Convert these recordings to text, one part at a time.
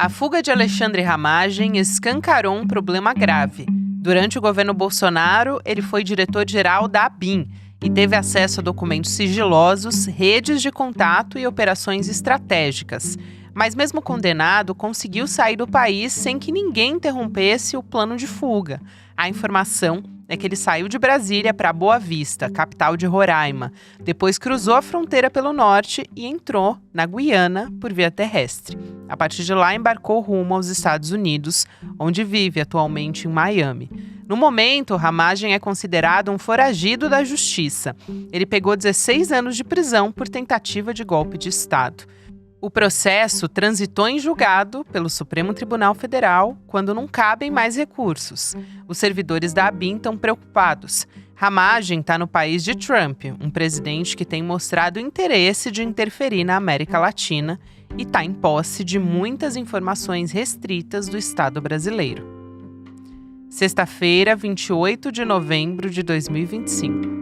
A fuga de Alexandre Ramagem escancarou um problema grave. Durante o governo Bolsonaro, ele foi diretor-geral da ABIN e teve acesso a documentos sigilosos, redes de contato e operações estratégicas. Mas mesmo condenado, conseguiu sair do país sem que ninguém interrompesse o plano de fuga. A informação é que ele saiu de Brasília para Boa Vista, capital de Roraima. Depois cruzou a fronteira pelo norte e entrou na Guiana por via terrestre. A partir de lá, embarcou rumo aos Estados Unidos, onde vive atualmente em Miami. No momento, Ramagem é considerado um foragido da justiça. Ele pegou 16 anos de prisão por tentativa de golpe de Estado. O processo transitou em julgado pelo Supremo Tribunal Federal quando não cabem mais recursos. Os servidores da ABIN estão preocupados. Ramagem está no país de Trump, um presidente que tem mostrado interesse de interferir na América Latina e está em posse de muitas informações restritas do Estado brasileiro. Sexta-feira, 28 de novembro de 2025.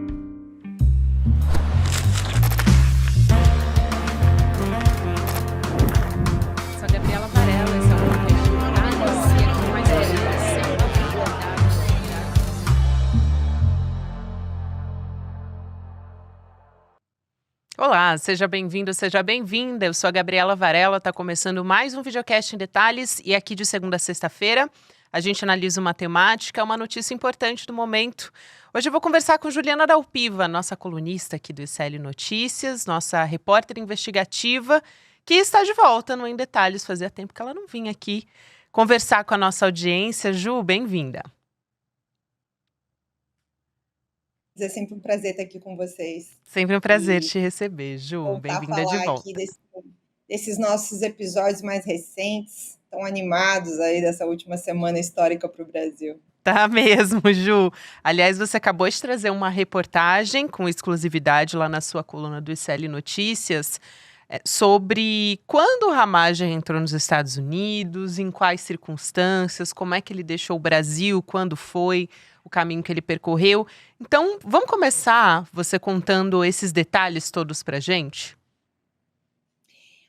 Olá, seja bem-vindo, seja bem-vinda. Eu sou a Gabriela Varela, está começando mais um Videocast em Detalhes e aqui de segunda a sexta-feira a gente analisa uma temática, uma notícia importante do momento. Hoje eu vou conversar com Juliana Dalpiva, nossa colunista aqui do ICL Notícias, nossa repórter investigativa, que está de volta no Em Detalhes. Fazia tempo que ela não vinha aqui conversar com a nossa audiência. Ju, bem-vinda. É sempre um prazer estar aqui com vocês. Sempre um prazer te receber, Ju. Bem-vinda de volta. Aqui desses nossos episódios mais recentes, tão animados aí dessa última semana histórica para o Brasil. Tá mesmo, Ju. Aliás, você acabou de trazer uma reportagem com exclusividade lá na sua coluna do ICL Notícias sobre quando o Ramagem entrou nos Estados Unidos, em quais circunstâncias, como é que ele deixou o Brasil, quando foi, o caminho que ele percorreu. Então, vamos começar você contando esses detalhes todos pra gente?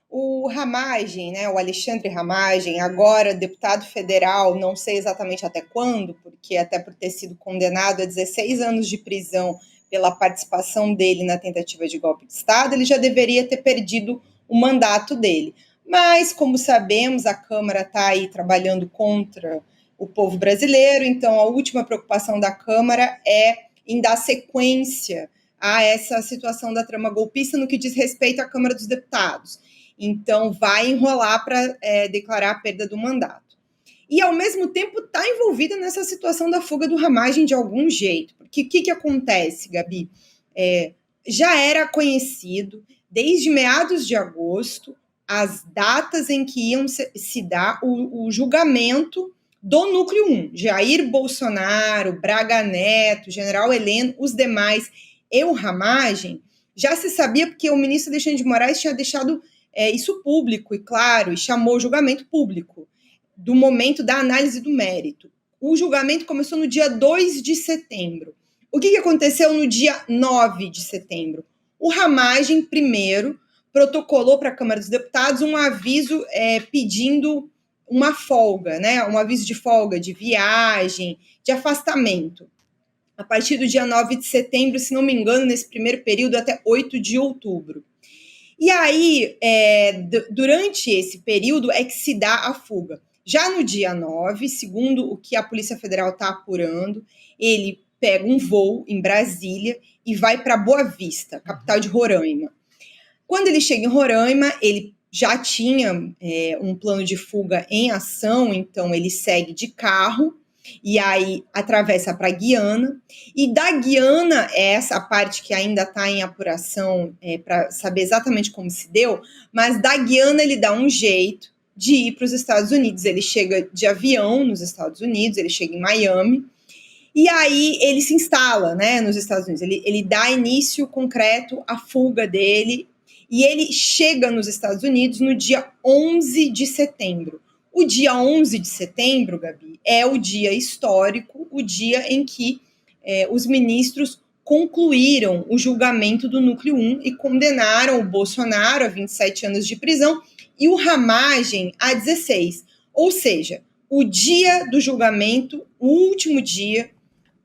O Ramagem, o Alexandre Ramagem, agora deputado federal, não sei exatamente até quando, porque até por ter sido condenado a 16 anos de prisão pela participação dele na tentativa de golpe de Estado, ele já deveria ter perdido o mandato dele. Mas, como sabemos, a Câmara está aí trabalhando contra o povo brasileiro, então a última preocupação da Câmara é em dar sequência a essa situação da trama golpista no que diz respeito à Câmara dos Deputados. Então vai enrolar para declarar a perda do mandato. E, ao mesmo tempo, está envolvida nessa situação da fuga do Ramagem de algum jeito. Porque o que acontece, Gabi? Já era conhecido, desde meados de agosto, as datas em que iam se dar o julgamento do Núcleo 1, Jair Bolsonaro, Braga Neto, General Heleno, os demais e o Ramagem, já se sabia porque o ministro Alexandre de Moraes tinha deixado isso público e claro, e chamou o julgamento público do momento da análise do mérito. O julgamento começou no dia 2 de setembro. O que aconteceu no dia 9 de setembro? O Ramagem, primeiro, protocolou para a Câmara dos Deputados um aviso pedindo uma folga, um aviso de folga, de viagem, de afastamento. A partir do dia 9 de setembro, se não me engano, nesse primeiro período, até 8 de outubro. E aí, durante esse período, é que se dá a fuga. Já no dia 9, segundo o que a Polícia Federal está apurando, ele pega um voo em Brasília e vai para Boa Vista, capital de Roraima. Quando ele chega em Roraima, ele já tinha um plano de fuga em ação, então ele segue de carro e aí atravessa para a Guiana. E da Guiana, essa parte que ainda está em apuração para saber exatamente como se deu, mas da Guiana ele dá um jeito de ir para os Estados Unidos. Ele chega de avião nos Estados Unidos, ele chega em Miami, e aí ele se instala nos Estados Unidos. Ele dá início concreto à fuga dele, e ele chega nos Estados Unidos no dia 11 de setembro. O dia 11 de setembro, Gabi, é o dia histórico, o dia em que os ministros concluíram o julgamento do Núcleo 1 e condenaram o Bolsonaro a 27 anos de prisão e o Ramagem a 16. Ou seja, o dia do julgamento, o último dia,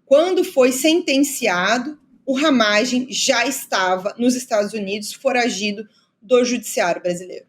quando foi sentenciado, o Ramagem já estava nos Estados Unidos, foragido do judiciário brasileiro.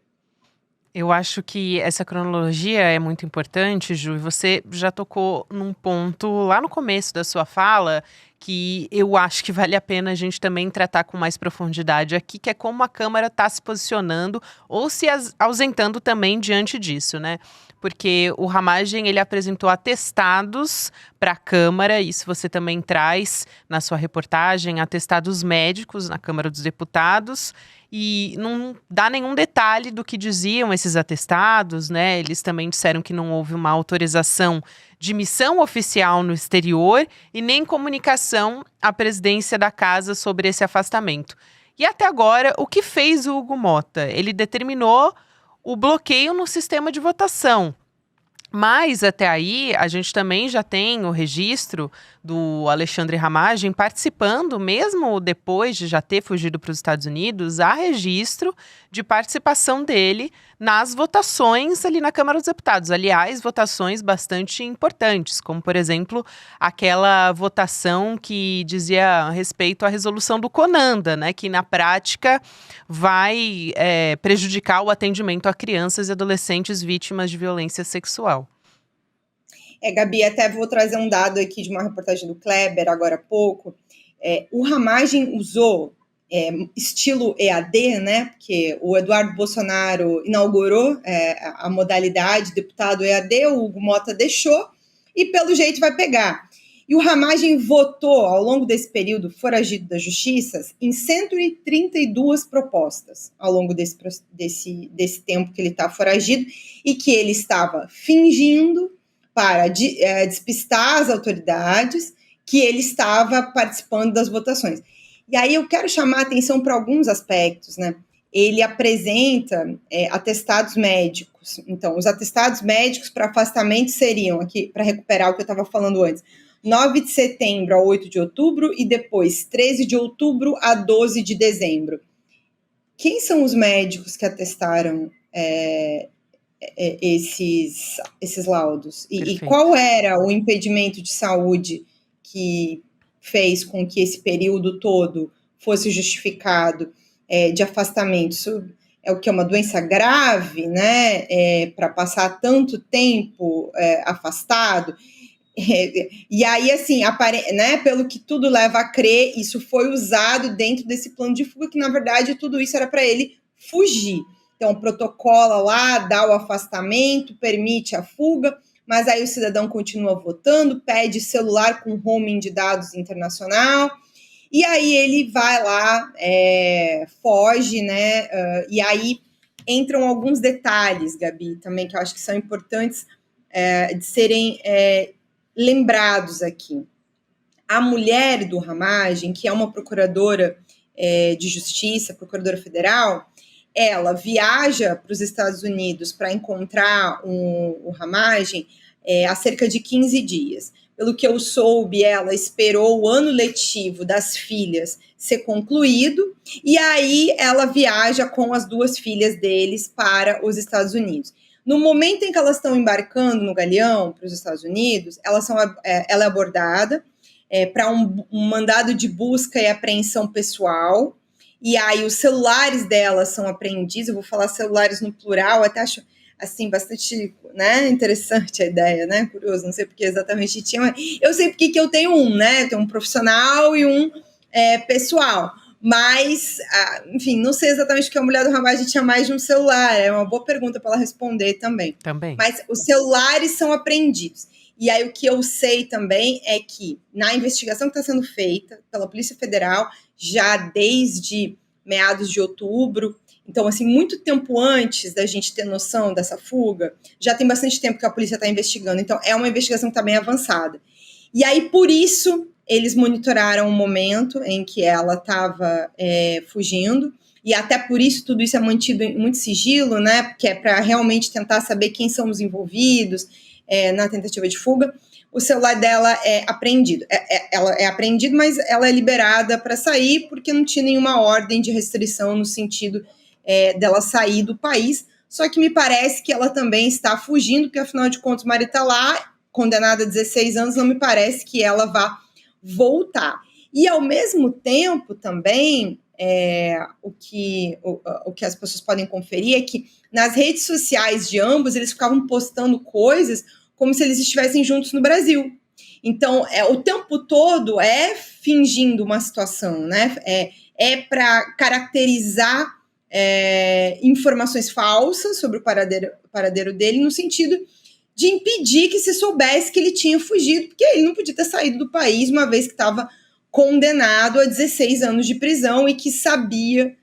Eu acho que essa cronologia é muito importante, Ju, e você já tocou num ponto lá no começo da sua fala que eu acho que vale a pena a gente também tratar com mais profundidade aqui, que é como a Câmara está se posicionando ou se ausentando também diante disso, né? Porque o Ramagem, ele apresentou atestados para a Câmara, isso você também traz na sua reportagem, atestados médicos na Câmara dos Deputados, e não dá nenhum detalhe do que diziam esses atestados, né? Eles também disseram que não houve uma autorização de missão oficial no exterior e nem comunicação à presidência da casa sobre esse afastamento. E até agora, o que fez o Hugo Motta? Ele determinou o bloqueio no sistema de votação. Mas até aí, a gente também já tem o registro do Alexandre Ramagem participando, mesmo depois de já ter fugido para os Estados Unidos, há registro de participação dele nas votações ali na Câmara dos Deputados. Aliás, votações bastante importantes, como, por exemplo, aquela votação que dizia respeito à resolução do CONANDA, né, que na prática vai prejudicar o atendimento a crianças e adolescentes vítimas de violência sexual. Gabi, até vou trazer um dado aqui de uma reportagem do Kleber, agora há pouco. O Ramagem usou estilo EAD, né? Porque o Eduardo Bolsonaro inaugurou a modalidade deputado EAD, o Hugo Motta deixou, e pelo jeito vai pegar. E o Ramagem votou, ao longo desse período foragido da Justiça, em 132 propostas, ao longo desse tempo que ele está foragido, e que ele estava fingindo para despistar as autoridades que ele estava participando das votações. E aí eu quero chamar a atenção para alguns aspectos, né? Ele apresenta atestados médicos. Então, os atestados médicos para afastamento seriam, aqui, para recuperar o que eu estava falando antes, 9 de setembro a 8 de outubro e depois 13 de outubro a 12 de dezembro. Quem são os médicos que atestaram esses laudos? E qual era o impedimento de saúde que fez com que esse período todo fosse justificado de afastamento? Isso é o que é uma doença grave, né? Para passar tanto tempo afastado. E aí, assim, né, pelo que tudo leva a crer, isso foi usado dentro desse plano de fuga, que na verdade tudo isso era para ele fugir. Então, protocola lá, dá o afastamento, permite a fuga, mas aí o cidadão continua votando, pede celular com roaming de dados internacional, e aí ele vai lá, foge, né? E aí entram alguns detalhes, Gabi, também, que eu acho que são importantes de serem lembrados aqui. A mulher do Ramagem, que é uma procuradora de justiça, procuradora federal, ela viaja para os Estados Unidos para encontrar o Ramagem há cerca de 15 dias. Pelo que eu soube, ela esperou o ano letivo das filhas ser concluído, e aí ela viaja com as duas filhas deles para os Estados Unidos. No momento em que elas estão embarcando no galeão para os Estados Unidos, ela é abordada para um mandado de busca e apreensão pessoal, e aí os celulares delas são apreendidos. Eu vou falar celulares no plural, até acho assim bastante, né, interessante a ideia, né, curioso, não sei porque exatamente tinha, mas eu sei porque que eu tenho né, eu tenho um profissional e um pessoal. Mas, enfim, não sei exatamente porque a mulher do Ramagem tinha mais de um celular. É uma boa pergunta para ela responder também. Mas os celulares são apreendidos. E aí o que eu sei também é que na investigação que está sendo feita pela Polícia Federal, já desde meados de outubro, então, assim, muito tempo antes da gente ter noção dessa fuga, já tem bastante tempo que a polícia está investigando. Então, é uma investigação que está bem avançada. E aí, por isso, eles monitoraram o momento em que ela estava fugindo, e até por isso tudo isso é mantido em muito sigilo, né? Porque é para realmente tentar saber quem são os envolvidos na tentativa de fuga. O celular dela é apreendido. Ela é apreendido, mas ela é liberada para sair, porque não tinha nenhuma ordem de restrição no sentido dela sair do país. só que me parece que ela também está fugindo, porque afinal de contas o marido está lá, condenada a 16 anos, não me parece que ela vá voltar. E ao mesmo tempo também, o que as pessoas podem conferir é que nas redes sociais de ambos, eles ficavam postando coisas como se eles estivessem juntos no Brasil. Então, o tempo todo fingindo uma situação, né? Para caracterizar informações falsas sobre o paradeiro dele, no sentido de impedir que se soubesse que ele tinha fugido, porque ele não podia ter saído do país, uma vez que estava condenado a 16 anos de prisão e que sabia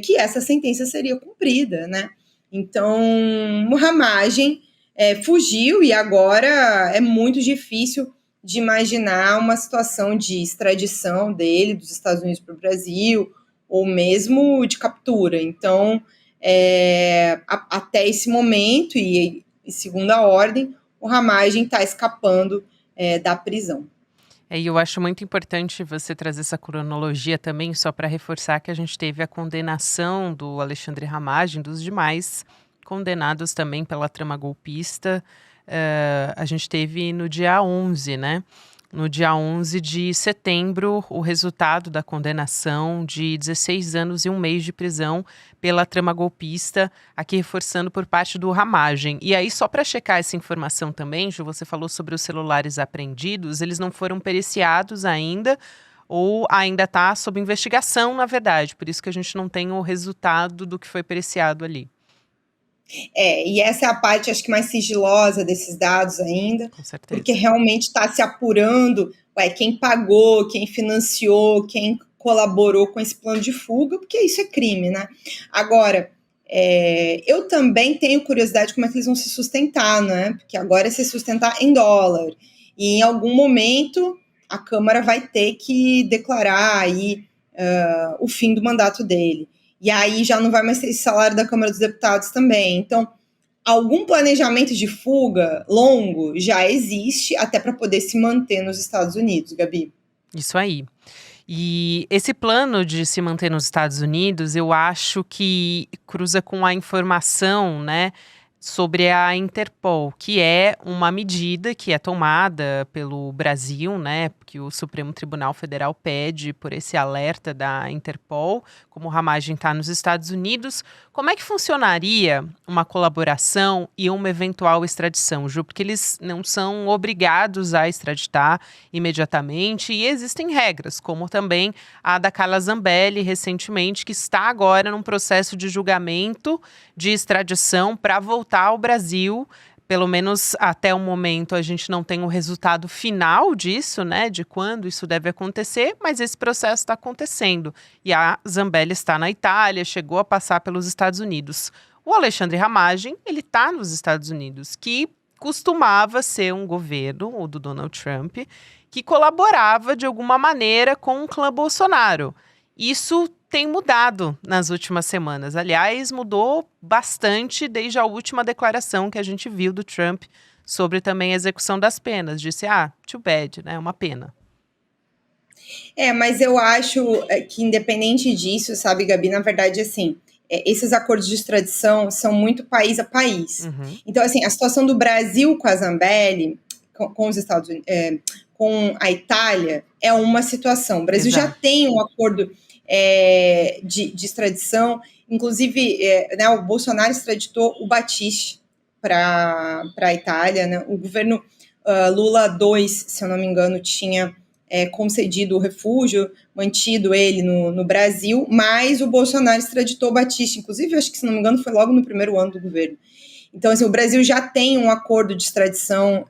que essa sentença seria cumprida, né? Então, o Ramagem fugiu e agora é muito difícil de imaginar uma situação de extradição dele dos Estados Unidos para o Brasil ou mesmo de captura. Então, até esse momento e segunda ordem, o Ramagem está escapando da prisão. E eu acho muito importante você trazer essa cronologia também, só para reforçar que a gente teve a condenação do Alexandre Ramagem, dos demais condenados também pela trama golpista. A gente teve no dia 11, né? No dia 11 de setembro, o resultado da condenação de 16 anos e 1 mês de prisão pela trama golpista, aqui reforçando por parte do Ramagem. E aí, só para checar essa informação também, Ju, você falou sobre os celulares apreendidos, eles não foram periciados ainda, ou ainda está sob investigação, na verdade. Por isso que a gente não tem o resultado do que foi periciado ali. E essa é a parte, acho que mais sigilosa desses dados ainda, Com certeza. Porque realmente está se apurando quem pagou, quem financiou, quem colaborou com esse plano de fuga, porque isso é crime, né? Agora, eu também tenho curiosidade como é que eles vão se sustentar, né? Porque agora é se sustentar em dólar. E em algum momento a Câmara vai ter que declarar aí o fim do mandato dele. E aí já não vai mais ter esse salário da Câmara dos Deputados também. Então, algum planejamento de fuga longo já existe, até para poder se manter nos Estados Unidos, Gabi. Isso aí. E esse plano de se manter nos Estados Unidos, eu acho que cruza com a informação, né, sobre a Interpol, que é uma medida que é tomada pelo Brasil, né, que o Supremo Tribunal Federal pede por esse alerta da Interpol, como o Ramagem está nos Estados Unidos. Como é que funcionaria uma colaboração e uma eventual extradição, Ju? Porque eles não são obrigados a extraditar imediatamente e existem regras, como também a da Carla Zambelli, recentemente, que está agora num processo de julgamento de extradição para voltar ao Brasil. Pelo menos até o momento a gente não tem o resultado final disso, né, de quando isso deve acontecer, mas esse processo está acontecendo. E a Zambelli está na Itália, chegou a passar pelos Estados Unidos. O Alexandre Ramagem, ele está nos Estados Unidos, que costumava ser um governo, o do Donald Trump, que colaborava de alguma maneira com o clã Bolsonaro. Isso tem mudado nas últimas semanas. Aliás, mudou bastante desde a última declaração que a gente viu do Trump sobre também a execução das penas. Disse, too bad, né? Uma pena. Mas eu acho que independente disso, sabe, Gabi, na verdade, assim, esses acordos de extradição são muito país a país. Uhum. Então, assim, a situação do Brasil com a Zambelli, com os Estados Unidos, com a Itália, é uma situação. O Brasil já tem um acordo de extradição, inclusive né, o Bolsonaro extraditou o Battisti para a Itália, né? O governo Lula II, se eu não me engano, tinha concedido o refúgio, mantido ele no Brasil, mas o Bolsonaro extraditou o Battisti, inclusive, acho que, se não me engano, foi logo no primeiro ano do governo. Então, assim, o Brasil já tem um acordo de extradição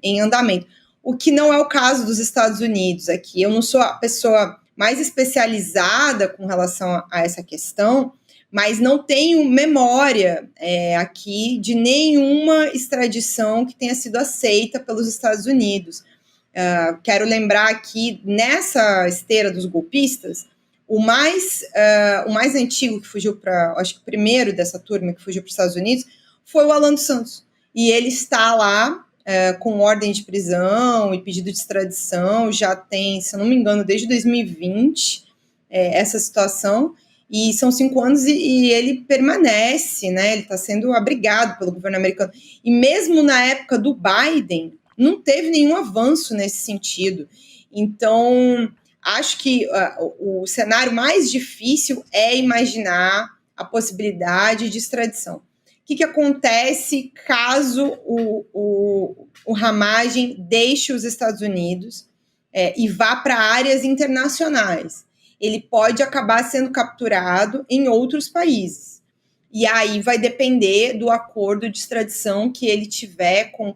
em andamento, o que não é o caso dos Estados Unidos aqui. Eu não sou a pessoa mais especializada com relação a essa questão, mas não tenho memória aqui de nenhuma extradição que tenha sido aceita pelos Estados Unidos. Quero lembrar aqui, nessa esteira dos golpistas, o mais antigo que fugiu para, acho que o primeiro dessa turma que fugiu para os Estados Unidos, foi o Alan dos Santos. E ele está lá com ordem de prisão e pedido de extradição, já tem, se eu não me engano, desde 2020, essa situação. E são 5 anos e ele permanece, né? Ele está sendo abrigado pelo governo americano. E mesmo na época do Biden, não teve nenhum avanço nesse sentido. Então, acho que o cenário mais difícil é imaginar a possibilidade de extradição. O que acontece caso o Ramagem deixe os Estados Unidos e vá para áreas internacionais? Ele pode acabar sendo capturado em outros países. E aí vai depender do acordo de extradição que ele tiver com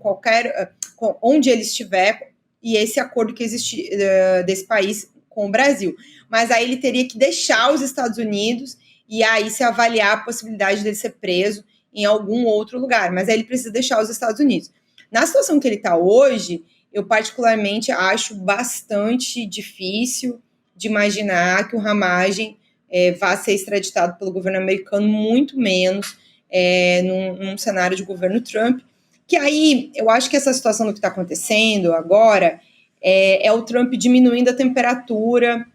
onde ele estiver, e esse acordo que existe desse país com o Brasil. Mas aí ele teria que deixar os Estados Unidos e aí se avaliar a possibilidade dele ser preso em algum outro lugar. Mas aí ele precisa deixar os Estados Unidos. Na situação que ele está hoje, eu particularmente acho bastante difícil de imaginar que o Ramagem vá ser extraditado pelo governo americano, muito menos num cenário de governo Trump, que aí eu acho que essa situação do que está acontecendo agora é o Trump diminuindo a temperatura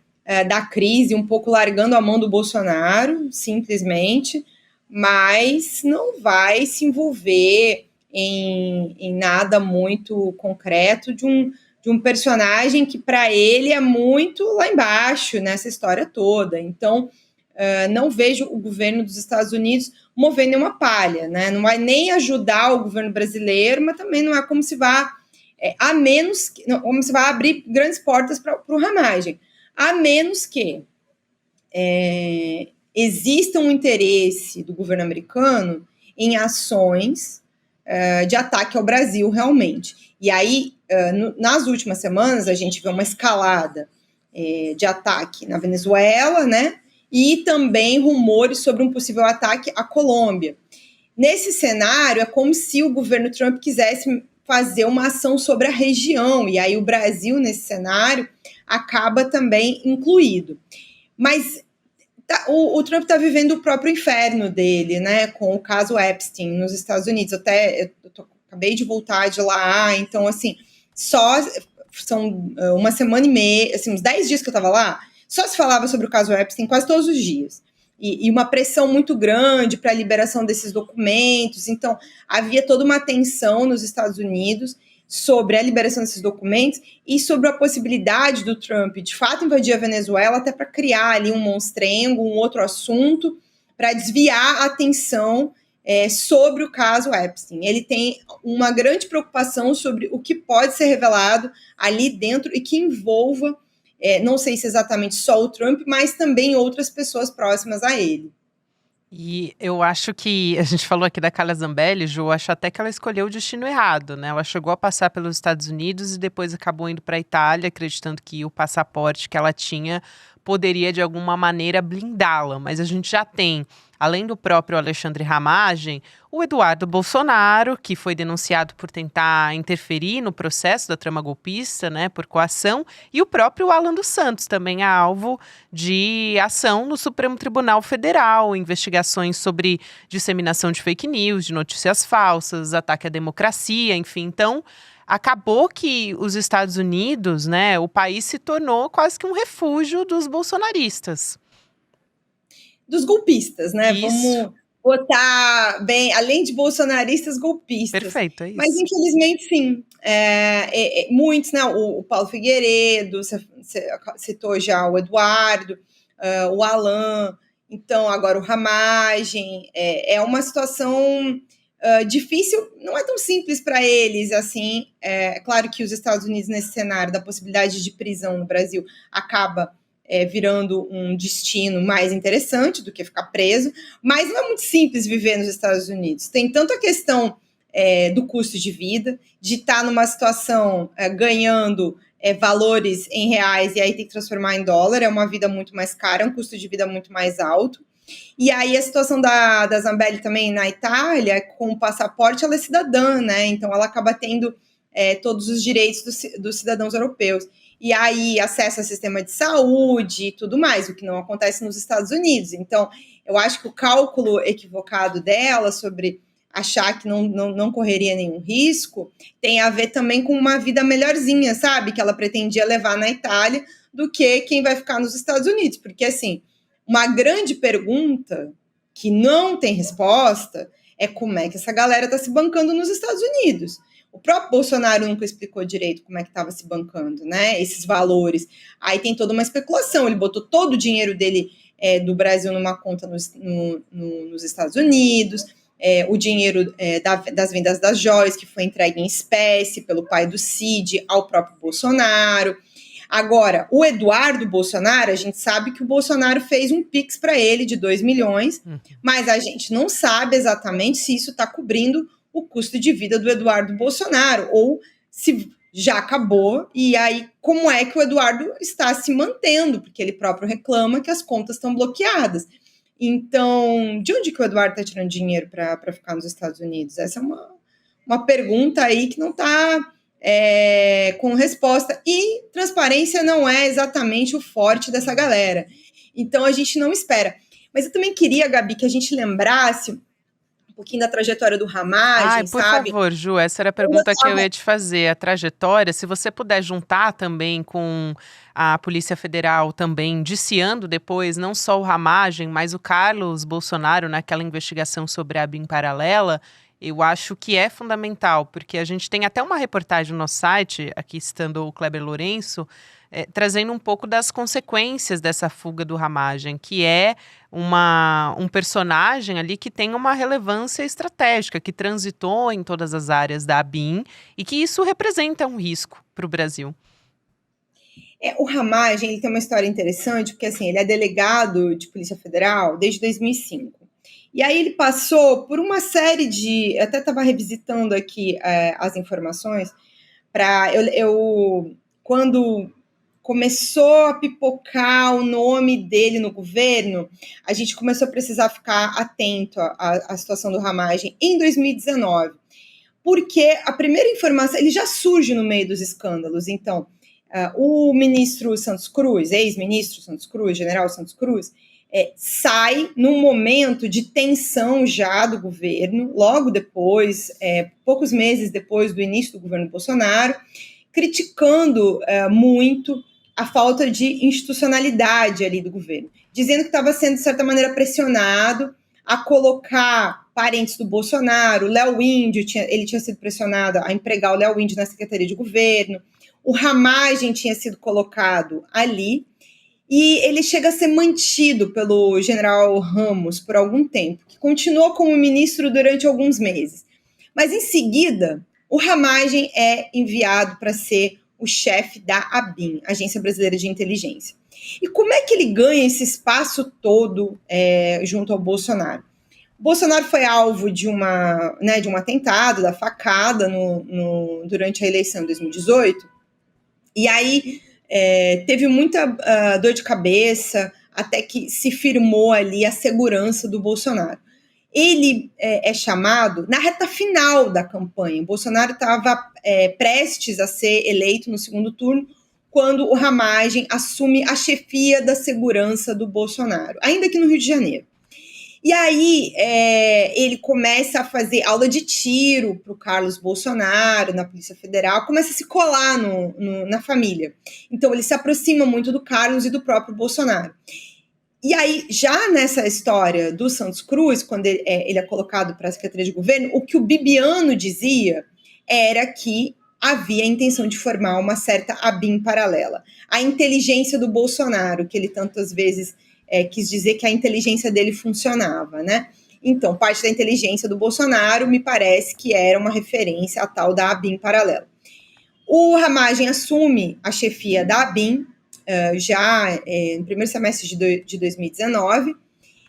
da crise, um pouco largando a mão do Bolsonaro, simplesmente, mas não vai se envolver em nada muito concreto de um personagem que para ele é muito lá embaixo nessa história toda. Então, não vejo o governo dos Estados Unidos movendo nenhuma palha, né? Não vai nem ajudar o governo brasileiro, mas também não é como se vá, a menos que, não, como se vá abrir grandes portas para o Ramagem, a menos que exista um interesse do governo americano em ações de ataque ao Brasil, realmente. E aí, nas últimas semanas, a gente vê uma escalada de ataque na Venezuela, né? E também rumores sobre um possível ataque à Colômbia. Nesse cenário, é como se o governo Trump quisesse fazer uma ação sobre a região, e aí o Brasil, nesse cenário, acaba também incluído. Mas o Trump está vivendo o próprio inferno dele, né, com o caso Epstein nos Estados Unidos. Acabei de voltar de lá, então, assim, são uma semana e meia, assim, uns 10 dias que eu estava lá, só se falava sobre o caso Epstein quase todos os dias. E uma pressão muito grande para a liberação desses documentos. Então, havia toda uma tensão nos Estados Unidos sobre a liberação desses documentos e sobre a possibilidade do Trump, de fato, invadir a Venezuela até para criar ali um monstrengo, um outro assunto, para desviar a atenção sobre o caso Epstein. Ele tem uma grande preocupação sobre o que pode ser revelado ali dentro e que envolva, não sei se exatamente só o Trump, mas também outras pessoas próximas a ele. E eu acho que a gente falou aqui da Carla Zambelli, Ju, acho até que ela escolheu o destino errado, né? Ela chegou a passar pelos Estados Unidos e depois acabou indo para a Itália, acreditando que o passaporte que ela tinha poderia de alguma maneira blindá-la, mas a gente já tem, além do próprio Alexandre Ramagem, o Eduardo Bolsonaro, que foi denunciado por tentar interferir no processo da trama golpista, né, por coação, e o próprio Alan dos Santos, também é alvo de ação no Supremo Tribunal Federal, investigações sobre disseminação de fake news, de notícias falsas, ataque à democracia, enfim. Então, acabou que os Estados Unidos, né, o país se tornou quase que um refúgio dos bolsonaristas. Dos golpistas, né? Isso. Vamos botar bem, além de bolsonaristas, golpistas. Perfeito, é isso. Mas, infelizmente, sim. Muitos, né? O Paulo Figueiredo, você citou já o Eduardo, o Alan, então agora o Ramagem. É uma situação difícil, não é tão simples para eles, assim. É claro que os Estados Unidos, nesse cenário da possibilidade de prisão no Brasil, acaba virando um destino mais interessante do que ficar preso, mas não é muito simples viver nos Estados Unidos. Tem tanto a questão do custo de vida, de estar numa situação ganhando valores em reais e aí tem que transformar em dólar, é uma vida muito mais cara, é um custo de vida muito mais alto. E aí a situação da Zambelli também na Itália, com o passaporte, ela é cidadã, né? Então ela acaba tendo todos os direitos dos cidadãos europeus. E aí acesso ao sistema de saúde e tudo mais, o que não acontece nos Estados Unidos. Então, eu acho que o cálculo equivocado dela sobre achar que não correria nenhum risco tem a ver também com uma vida melhorzinha, sabe? Que ela pretendia levar na Itália do que quem vai ficar nos Estados Unidos. Porque, assim, Uma grande pergunta que não tem resposta é como é que essa galera está se bancando nos Estados Unidos. O próprio Bolsonaro nunca explicou direito como é que estava se bancando, né? Esses valores. Aí tem toda uma especulação. Ele botou todo o dinheiro dele do Brasil numa conta nos Estados Unidos, o dinheiro das vendas das joias, que foi entregue em espécie pelo pai do Cid ao próprio Bolsonaro. Agora, o Eduardo Bolsonaro, a gente sabe que o Bolsonaro fez um Pix para ele de 2 milhões, mas a gente não sabe exatamente se isso está cobrindo o custo de vida do Eduardo Bolsonaro, ou se já acabou, e aí como é que o Eduardo está se mantendo, porque ele próprio reclama que as contas estão bloqueadas. Então, de onde que o Eduardo está tirando dinheiro para ficar nos Estados Unidos? Essa é uma pergunta aí que não está com resposta, e transparência não é exatamente o forte dessa galera. Então, a gente não espera. Mas eu também queria, Gabi, que a gente lembrasse um pouquinho da trajetória do Ramagem, Por sabe? favor, Ju, essa era a pergunta que eu ia te fazer. A trajetória, se você puder juntar também com a Polícia Federal também indiciando depois, não só o Ramagem, mas o Carlos Bolsonaro naquela investigação sobre a ABIN paralela, eu acho que é fundamental, porque a gente tem até uma reportagem no nosso site, aqui citando o Kleber Lourenço, trazendo um pouco das consequências dessa fuga do Ramagem, que é um personagem ali que tem uma relevância estratégica, que transitou em todas as áreas da ABIN e que isso representa um risco para o Brasil. O Ramagem, ele tem uma história interessante, porque assim, ele é delegado de Polícia Federal desde 2005. E aí ele passou por uma série de... Eu até estava revisitando aqui as informações, quando começou a pipocar o nome dele no governo, a gente começou a precisar ficar atento à situação do Ramagem em 2019. Porque a primeira informação, ele já surge no meio dos escândalos. Então, o ministro Santos Cruz, ex-ministro Santos Cruz, general Santos Cruz, sai num momento de tensão já do governo, logo depois, poucos meses depois do início do governo Bolsonaro, criticando muito a falta de institucionalidade ali do governo, dizendo que estava sendo, de certa maneira, pressionado a colocar parentes do Bolsonaro, Léo Índio, ele tinha sido pressionado a empregar o Léo Índio na Secretaria de Governo, o Ramagem tinha sido colocado ali, e ele chega a ser mantido pelo general Ramos por algum tempo, que continuou como ministro durante alguns meses. Mas, em seguida, o Ramagem é enviado para ser o chefe da ABIN, Agência Brasileira de Inteligência. E como é que ele ganha esse espaço todo junto ao Bolsonaro? O Bolsonaro foi alvo de um atentado, da facada, durante a eleição de 2018, e aí teve muita dor de cabeça, até que se firmou ali a segurança do Bolsonaro. Ele é chamado na reta final da campanha. O Bolsonaro estava prestes a ser eleito no segundo turno, quando o Ramagem assume a chefia da segurança do Bolsonaro, ainda aqui no Rio de Janeiro. E aí ele começa a fazer aula de tiro para o Carlos Bolsonaro, na Polícia Federal, começa a se colar na família. Então ele se aproxima muito do Carlos e do próprio Bolsonaro. E aí, já nessa história do Santos Cruz, quando ele é colocado para a Secretaria de Governo, o que o Bibiano dizia era que havia a intenção de formar uma certa ABIN paralela. A inteligência do Bolsonaro, que ele tantas vezes quis dizer que a inteligência dele funcionava, né? Então, parte da inteligência do Bolsonaro me parece que era uma referência à tal da ABIN paralela. O Ramagem assume a chefia da ABIN já no primeiro semestre de 2019,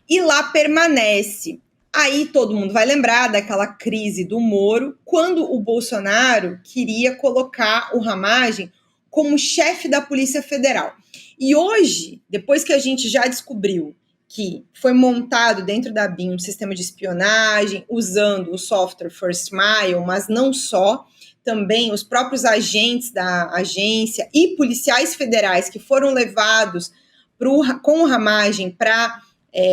e lá permanece. Aí todo mundo vai lembrar daquela crise do Moro, quando o Bolsonaro queria colocar o Ramagem como chefe da Polícia Federal. E hoje, depois que a gente já descobriu que foi montado dentro da ABIN um sistema de espionagem, usando o software First Mile, mas não só, também os próprios agentes da agência e policiais federais que foram levados com o Ramagem para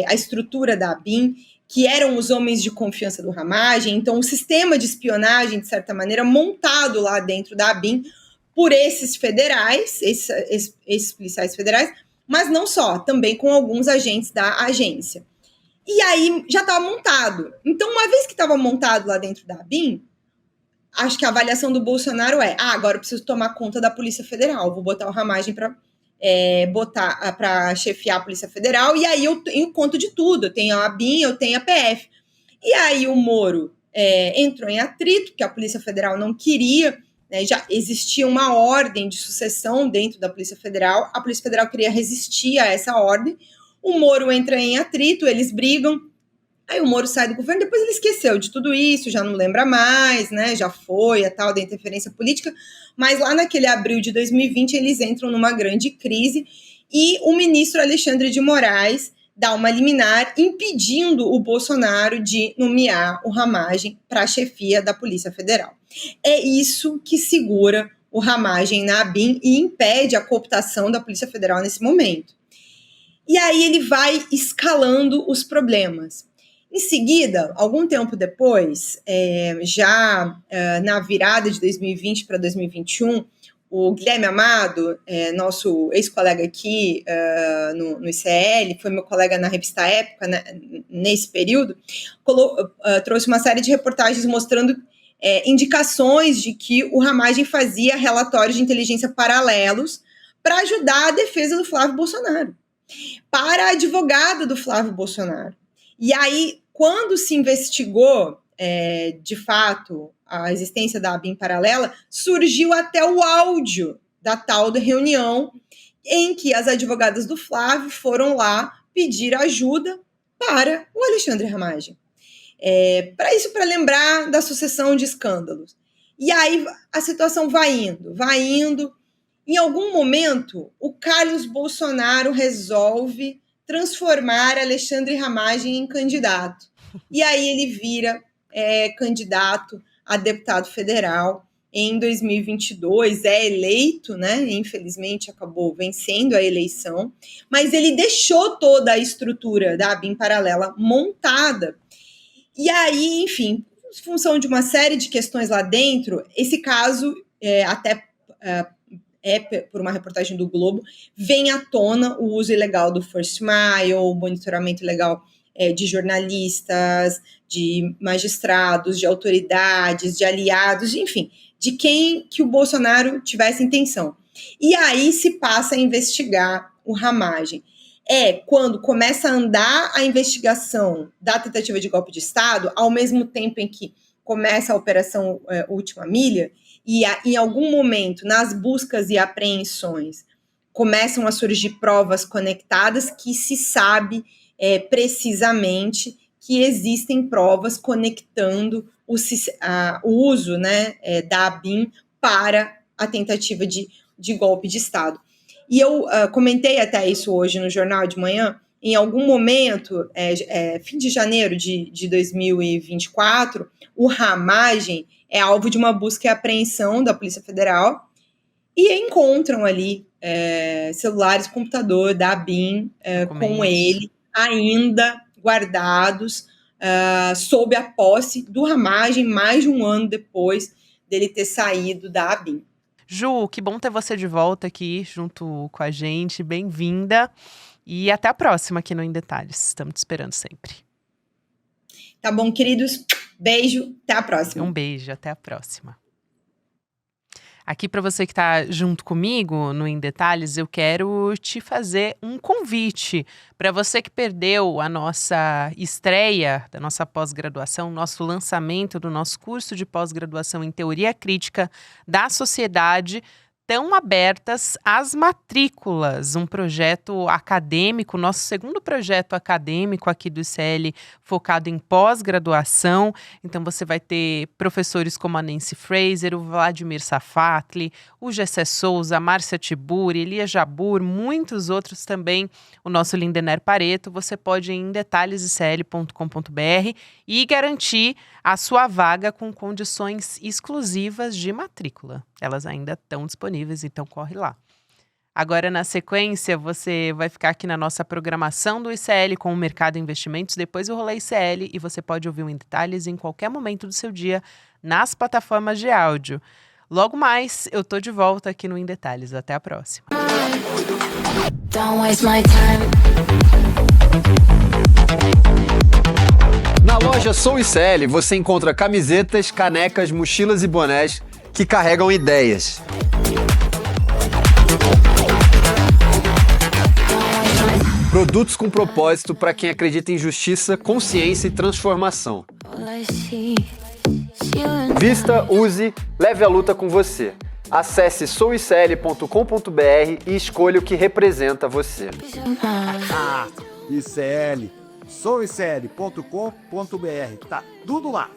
a estrutura da ABIN, que eram os homens de confiança do Ramagem. Então, o sistema de espionagem, de certa maneira, montado lá dentro da ABIN por esses federais, esses policiais federais, mas não só, também com alguns agentes da agência. E aí já estava montado. Então, uma vez que estava montado lá dentro da ABIN, acho que a avaliação do Bolsonaro agora eu preciso tomar conta da Polícia Federal, vou botar o Ramagem para chefiar a Polícia Federal, e aí eu tenho conta de tudo, eu tenho a ABIN, eu tenho a PF. E aí o Moro entrou em atrito, porque a Polícia Federal não queria, né, já existia uma ordem de sucessão dentro da Polícia Federal, a Polícia Federal queria resistir a essa ordem, o Moro entra em atrito, eles brigam, aí o Moro sai do governo, depois ele esqueceu de tudo isso, já não lembra mais, né, já foi a tal da interferência política, mas lá naquele abril de 2020 eles entram numa grande crise e o ministro Alexandre de Moraes dá uma liminar impedindo o Bolsonaro de nomear o Ramagem para a chefia da Polícia Federal. É isso que segura o Ramagem na ABIN e impede a cooptação da Polícia Federal nesse momento. E aí ele vai escalando os problemas. Em seguida, algum tempo depois, na virada de 2020 para 2021, o Guilherme Amado, nosso ex-colega aqui no ICL, foi meu colega na revista Época, né, nesse período, trouxe uma série de reportagens mostrando indicações de que o Ramagem fazia relatórios de inteligência paralelos para ajudar a defesa do Flávio Bolsonaro, para a advogada do Flávio Bolsonaro. E aí, quando se investigou, de fato, a existência da ABIN paralela, surgiu até o áudio da tal da reunião em que as advogadas do Flávio foram lá pedir ajuda para o Alexandre Ramagem. Para lembrar da sucessão de escândalos. E aí a situação vai indo. Em algum momento, o Carlos Bolsonaro resolve transformar Alexandre Ramagem em candidato. E aí ele vira candidato a deputado federal em 2022, é eleito, né? Infelizmente acabou vencendo a eleição, mas ele deixou toda a estrutura da ABIN paralela montada. E aí, enfim, em função de uma série de questões lá dentro, esse caso, por uma reportagem do Globo, vem à tona o uso ilegal do First Mile, o monitoramento ilegal de jornalistas, de magistrados, de autoridades, de aliados, enfim, de quem que o Bolsonaro tivesse intenção. E aí se passa a investigar o Ramagem. Quando começa a andar a investigação da tentativa de golpe de Estado, ao mesmo tempo em que começa a Operação Última Milha, e em algum momento, nas buscas e apreensões, começam a surgir provas conectadas que se sabe precisamente que existem provas conectando o uso, né, da ABIN para a tentativa de golpe de Estado. E eu comentei até isso hoje no Jornal de Manhã, em algum momento, fim de janeiro de 2024, o Ramagem é alvo de uma busca e apreensão da Polícia Federal e encontram ali celulares, computador da ABIN com ele ainda guardados sob a posse do Ramagem mais de um ano depois dele ter saído da ABIN. Ju, que bom ter você de volta aqui junto com a gente, bem-vinda e até a próxima aqui no Em Detalhes, estamos te esperando sempre. Tá bom, queridos, beijo, até a próxima. Um beijo, até a próxima. Aqui para você que está junto comigo no Em Detalhes, eu quero te fazer um convite para você que perdeu a nossa estreia da nossa pós-graduação, nosso lançamento do nosso curso de pós-graduação em Teoria Crítica da Sociedade. Estão abertas as matrículas, um projeto acadêmico, nosso segundo projeto acadêmico aqui do ICL, focado em pós-graduação. Então você vai ter professores como a Nancy Fraser, o Vladimir Safatli, o Gessé Souza, a Márcia Tiburi, Elia Jabur, muitos outros também, o nosso Lindener Pareto. Você pode ir em detalhesicl.com.br e garantir a sua vaga com condições exclusivas de matrícula. Elas ainda estão disponíveis, então corre lá. Agora, na sequência, você vai ficar aqui na nossa programação do ICL com o Mercado Investimentos, depois o Rolê ICL, e você pode ouvir o Em Detalhes em qualquer momento do seu dia nas plataformas de áudio. Logo mais, eu tô de volta aqui no Em Detalhes. Até a próxima. Don't waste my time. Na loja Sou ICL você encontra camisetas, canecas, mochilas e bonés que carregam ideias. Produtos com propósito para quem acredita em justiça, consciência e transformação. Vista, use, leve a luta com você. Acesse souicl.com.br e escolha o que representa você. ICL, souicl.com.br, tá tudo lá.